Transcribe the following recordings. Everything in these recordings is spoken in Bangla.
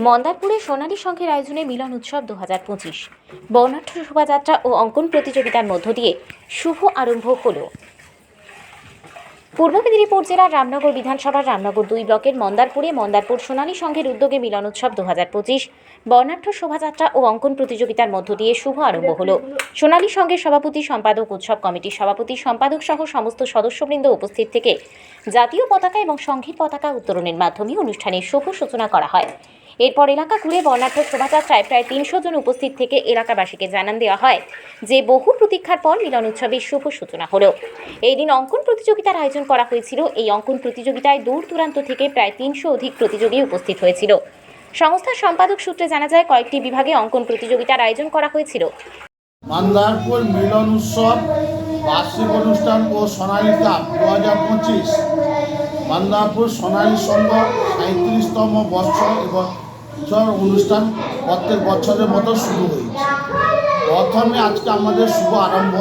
মন্দারপুরে সোনালী সংঘের আয়োজনে মিলন উৎসব 2025 বর্ণাঢ্য শোভাযাত্রা ও অঙ্কন প্রতিযোগিতার মধ্য দিয়ে শুভ আরম্ভ হলো। পূর্ব মেদিনীপুর জেলার রামনগর বিধানসভার রামনগর 2 ব্লকের মন্দারপুরে মন্দারপুর সোনালী সংঘের উদ্যোগে মিলন উৎসব 2025 বর্ণাঢ্য শোভাযাত্রা ও অঙ্কন প্রতিযোগিতার মধ্য দিয়ে শুভ আরম্ভ হলো। সোনালী সংঘের সভাপতি সম্পাদক, উৎসব কমিটির সভাপতি সম্পাদক সহ সমস্ত সদস্যবৃন্দ উপস্থিত থেকে জাতীয় পতাকা এবং সংঘের পতাকা উত্তোলনের মাধ্যমে অনুষ্ঠানের শুভ সূচনা করা হয়। এরপর এলাকা ঘুরে বর্ণাঢ্য শোভাযাত্রায় প্রায় 300 জন উপস্থিত থেকে এলাকাবাসীকে জানান দেওয়া হয় যে বহু প্রতীক্ষার পর মিলন উৎসবের শুভ সূচনা হলো। এই দিন অঙ্কন প্রতিযোগিতার আয়োজন করা হয়েছিল। এই অঙ্কন প্রতিযোগিতায় দূর দূরান্ত থেকে প্রায় 300 অধিক প্রতিযোগী উপস্থিত হয়েছিল। সংস্থার সম্পাদক সূত্রে জানা যায়, কয়েকটি বিভাগে অঙ্কন প্রতিযোগিতার আয়োজন করা হয়েছিল। মন্দারপুর মিলন উৎসব বার্ষিক অনুষ্ঠান ও সোনালী কাপ 2025 মন্দারপুর সোনালী সংঘ 37তম বর্ষ এবং অনুষ্ঠান প্রত্যেক বছরের মতো শুরু হয়েছে। প্রথমে আজকে আমাদের শুভ আরম্ভ।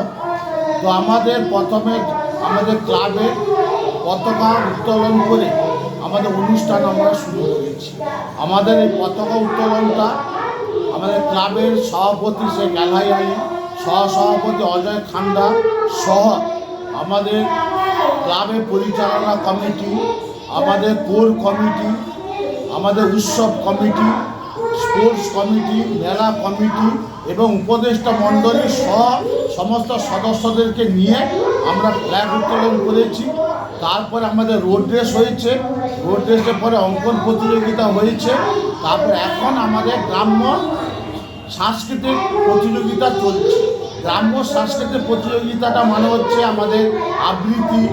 তো প্রথমে আমাদের ক্লাবে পতাকা উত্তোলন করে আমাদের অনুষ্ঠান আমরা শুরু করেছি। আমাদের এই পতাকা উত্তোলনটা আমাদের ক্লাবের সভাপতি শেখ আলহাই আলী, সহসভাপতি অজয় খান্ডা সহ আমাদের ক্লাবের পরিচালনা কমিটি, আমাদের কোর কমিটি, আমাদের উৎসব কমিটি, স্পোর্টস কমিটি, মেলা কমিটি এবং উপদেষ্টা মণ্ডলী সহ সমস্ত সদস্যদেরকে নিয়ে আমরা ফ্ল্যাগ উত্তোলন করেছি। তারপরে আমাদের রোড রেস হয়েছে, রোড রেসের পরে অঙ্কন প্রতিযোগিতা হয়েছে। তারপর এখন আমাদের গ্রাম্য সাংস্কৃতিক প্রতিযোগিতা চলছে। গ্রাম্য সাংস্কৃতিক প্রতিযোগিতাটা মানে হচ্ছে আমাদের আবৃত্তি,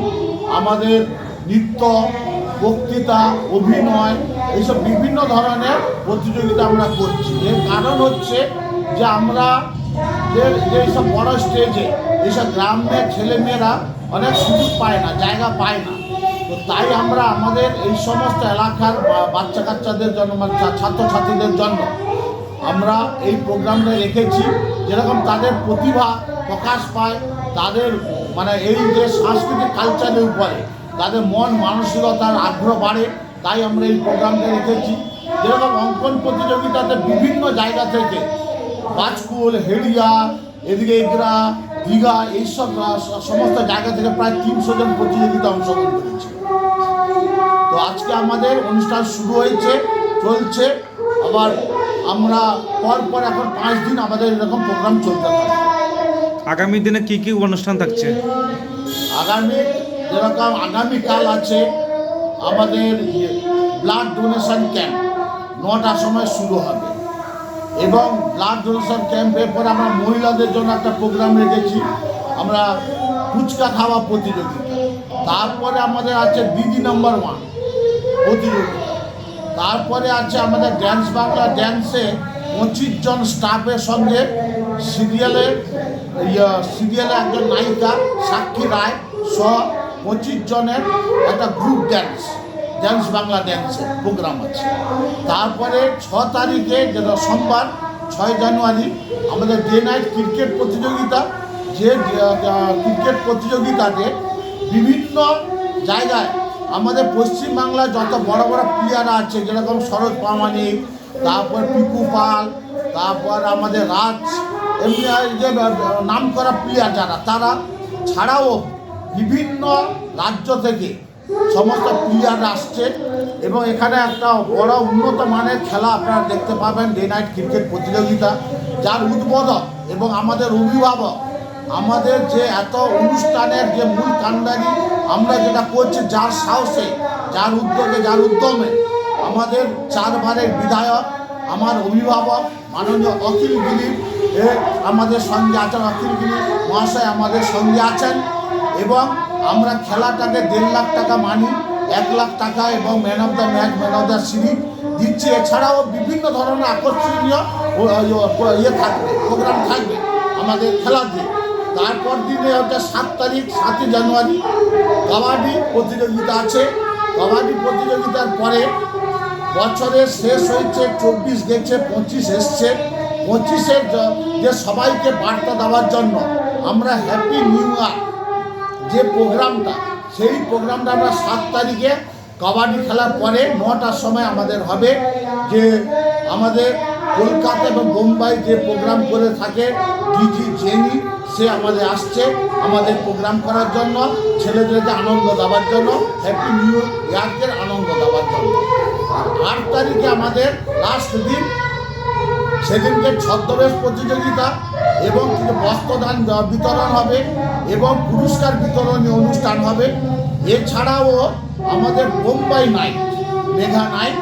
আমাদের নৃত্য, বক্তৃতা, অভিনয়, এইসব বিভিন্ন ধরনের প্রতিযোগিতা আমরা করছি। এর কারণ হচ্ছে যে আমরা এইসব বড় স্টেজে এইসব গ্রামের ছেলেমেয়েরা অনেক সুযোগ পায় না, জায়গা পায় না। তো তাই আমরা আমাদের এই সমস্ত এলাকার বাচ্চা কাচ্চাদের জন্য, ছাত্রছাত্রীদের জন্য আমরা এই প্রোগ্রামটা রেখেছি। যেরকম তাদের প্রতিভা প্রকাশ পায়, তাদের এই যে সাংস্কৃতিক কালচারের উপরে তাদের মন মানসিকতার আগ্রহ বাড়ে, তাই আমরা এই প্রোগ্রামটা রেখেছি। যেরকম অঙ্কন প্রতিযোগিতাতে বিভিন্ন জায়গা থেকে পাঁচকুল, হেলিয়া, এদিকে এগরা, দীঘা, এইসব সমস্ত জায়গা থেকে প্রায় 300 জন প্রতিযোগিতা অংশগ্রহণ করেছে। তো আজকে আমাদের অনুষ্ঠান শুরু হয়েছে, চলছে। আবার আমরা পর এখন 5 দিন আমাদের এরকম প্রোগ্রাম চলতে থাকবে। আগামী দিনে কি কি অনুষ্ঠান থাকছে? আগামীকাল আছে আমাদের ব্লাড ডোনেশন ক্যাম্প 9টার সময় শুরু হবে এবং ব্লাড ডোনেশন ক্যাম্পের পরে আমরা মহিলাদের জন্য একটা প্রোগ্রাম রেখেছি, আমরা ফুচকা খাওয়া প্রতিযোগিতা। তারপরে আমাদের আছে দিদি নম্বর 1 প্রতিযোগিতা। তারপরে আছে আমাদের ড্যান্স বাংলা ড্যান্সে 25 জন স্টাফের সঙ্গে সিরিয়ালে একজন নায়িকা সাক্ষী রায় সহ 25 জনের একটা গ্রুপ ড্যান্স বাংলা ড্যান্সের প্রোগ্রাম আছে। তারপরে 6 তারিখে যেটা সোমবার 6 জানুয়ারি আমাদের ডে নাইট ক্রিকেট প্রতিযোগিতা। যে ক্রিকেট প্রতিযোগিতাতে বিভিন্ন জায়গায় আমাদের পশ্চিমবাংলায় যত বড় বড় প্লেয়ার আছে, যেরকম সরোজ প্রামাণিক, তারপর পিকু পাল, তারপর আমাদের রাজ, এমনি যে নাম করা প্লেয়ার যারা, তারা ছাড়াও বিভিন্ন রাজ্য থেকে সমস্ত প্লেয়ার আসছে এবং এখানে একটা বড় উন্নত মানের খেলা আপনারা দেখতে পাবেন, ডে নাইট ক্রিকেট প্রতিযোগিতা, যার উদ্বোধক এবং আমাদের অভিভাবক, আমাদের যে এত অনুষ্ঠানের যে মূল কাণ্ডারি আমরা যেটা করছি, যার সাহসে, যার উদ্যোগে, যার উদ্যমে আমাদের 4 বারের বিধায়ক, আমার অভিভাবক মাননীয় অখিল গিরি আমাদের সঙ্গে আছেন। অখিল গিরি মহাশয় আমাদের সঙ্গে আছেন এবং আমরা খেলাটাকে 1.5 লাখ টাকা মানি, 1 লাখ টাকা এবং man of the match, man of the series দিচ্ছি। এছাড়াও বিভিন্ন ধরনের আকর্ষণীয় থাকবে, প্রোগ্রাম থাকবে আমাদের খেলা দিয়ে। তারপর দিনে হচ্ছে 7 তারিখ 7 জানুয়ারি কাবাডি প্রতিযোগিতা আছে। কাবাডি প্রতিযোগিতার পরে বছরের শেষ হয়েছে, 24 গেছে, 25 এসছে। 25-এর যে সবাইকে বার্তা দেওয়ার জন্য আমরা হ্যাপি নিউ ইয়ার যে প্রোগ্রামটা, সেই প্রোগ্রামটা আমরা 7 তারিখে কাবাডি খেলার পরে 9টার সময় আমাদের হবে যে আমাদের কলকাতা এবং বোম্বাই যে প্রোগ্রাম করে থাকে ডিজি জেনি, সে আমাদের আসছে আমাদের প্রোগ্রাম করার জন্য, ছেলেদেরকে আনন্দ দেওয়ার জন্য, হ্যাপি নিউ ইয়ারের আনন্দ দেওয়ার জন্য। 8 তারিখে আমাদের লাস্ট দিন, সেদিনকে ছদ্মবেশ প্রতিযোগিতা এবং বস্ত্রদান বিতরণ হবে এবং পুরস্কার বিতরণী অনুষ্ঠান হবে। এছাড়াও আমাদের Bombay night, Megha night,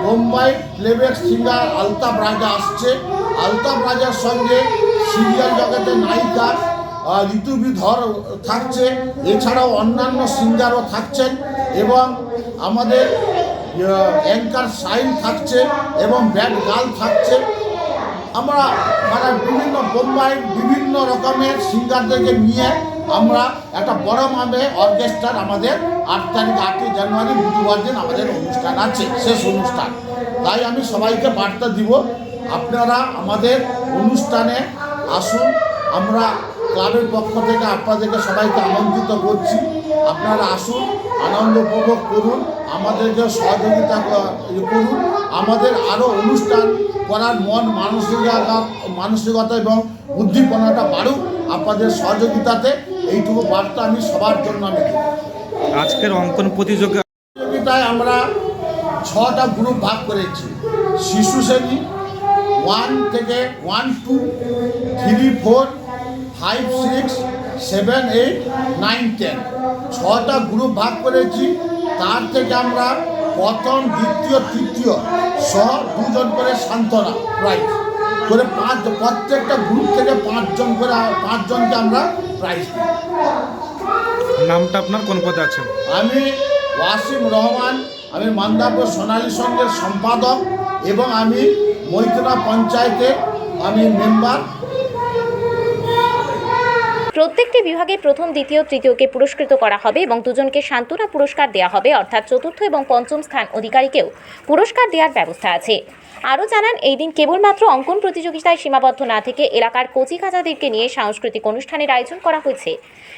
Bombay playback singer Altaf রাজা আসছে। আলতাফ রাজার সঙ্গে সিরিয়াল জগতের নায়িকা ঋতুবি ধর থাকছে। এছাড়াও অন্যান্য সিঙ্গারও থাকছেন এবং আমাদের অ্যাঙ্কার সাইন থাকছে এবং ব্যাড গার্ল থাকছে। আমরা মানে বিভিন্ন বোম্বাইয়ের বিভিন্ন রকমের সিঙ্গারদেরকে নিয়ে আমরা একটা বড় মাপে অর্কেস্ট্রার আমাদের 8 জানুয়ারি বুধবার দিন আমাদের অনুষ্ঠান আছে, শেষ অনুষ্ঠান। তাই আমি সবাইকে বার্তা দিব, আপনারা আমাদের অনুষ্ঠানে আসুন। আমরা ক্লাবের পক্ষ থেকে আপনাদেরকে সবাইকে আমন্ত্রিত করছি, আপনারা আসুন, আনন্দ উপভোগ করুন, আমাদেরকে সহযোগিতা করুন। আমাদের আরও অনুষ্ঠান করার মানসিকতা এবং উদ্দীপনাটা বাড়ুক আপনাদের সহযোগিতাতে, এইটুকু বার্তা আমি সবার জন্য আমি দেব। আজকের অঙ্কন প্রতিযোগিতায় আমরা 6টা গ্রুপ ভাগ করেছি। শিশু শ্রেণী 1 থেকে 1, 2, 3, 4, 5, 6, 7, 8, 9, 10 6টা গ্রুপ ভাগ করেছি। তার থেকে আমরা প্রথম, দ্বিতীয়, তৃতীয় সহ 2 জন করে সান্ত্বনা প্রাইজ করে প্রত্যেকটা গ্রুপ থেকে 5 জন করে 5 জনকে আমরা প্রাইজ দিই। নামটা আপনার, কোন পদে আছেন? আমি ওয়াসিম রহমান, আমি মান্দাপুর সোনালী সংঘের সম্পাদক এবং আমি মৈত্রা পঞ্চায়েতের আমি মেম্বার। প্রত্যেকটি বিভাগে প্রথম, দ্বিতীয়, তৃতীয়কে পুরস্কৃত করা হবে এবং 2 জনকে সান্ত্বনা পুরস্কার দেওয়া হবে, অর্থাৎ চতুর্থ এবং পঞ্চম স্থান অধিকারীকেও পুরস্কার দেওয়ার ব্যবস্থা আছে। আরও জানান, এই দিন কেবলমাত্র অঙ্কন প্রতিযোগিতায় সীমাবদ্ধ না থেকে এলাকার কচিকাঁচাদেরকে নিয়ে সাংস্কৃতিক অনুষ্ঠানের আয়োজন করা হয়েছে।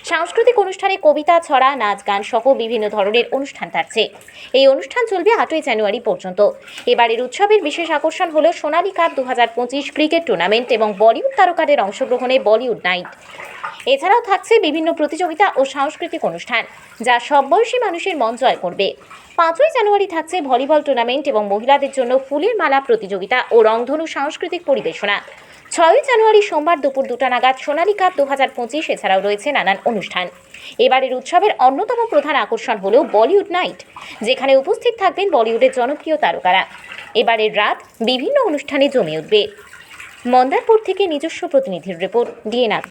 সাংস্কৃতিক অনুষ্ঠানে কবিতা, ছড়া, নাচ, গান সহ বিভিন্ন ধরনের অনুষ্ঠান থাকছে। এই অনুষ্ঠান চলবে 8ই জানুয়ারি পর্যন্ত। এবারের উৎসবের বিশেষ আকর্ষণ হল সোনালী কাপ 2025 ক্রিকেট টুর্নামেন্ট এবং বলিউড তারকাদের অংশগ্রহণে বলিউড নাইট। এছাড়াও থাকছে বিভিন্ন প্রতিযোগিতা ও সাংস্কৃতিক অনুষ্ঠান, যা সব বয়সী মানুষের মন জয় করবে। 5ই জানুয়ারি থাকছে ভলিবল টুর্নামেন্ট এবং মহিলাদের জন্য ফুলের মালা প্রতিযোগিতা ও রংধনু সাংস্কৃতিক পরিবেশনা। 6ই জানুয়ারি সোমবার দুপুর 2টা নাগাদ সোনালী কাপ 2025। এছাড়াও রয়েছে নানান অনুষ্ঠান। এবারের উৎসবের অন্যতম প্রধান আকর্ষণ হল বলিউড নাইট, যেখানে উপস্থিত থাকবেন বলিউডের জনপ্রিয় তারকারা। এবারের রাত বিভিন্ন অনুষ্ঠানে জমে উঠবে। মন্দারপুর থেকে নিজস্ব প্রতিনিধির রিপোর্ট, ডিএনআর।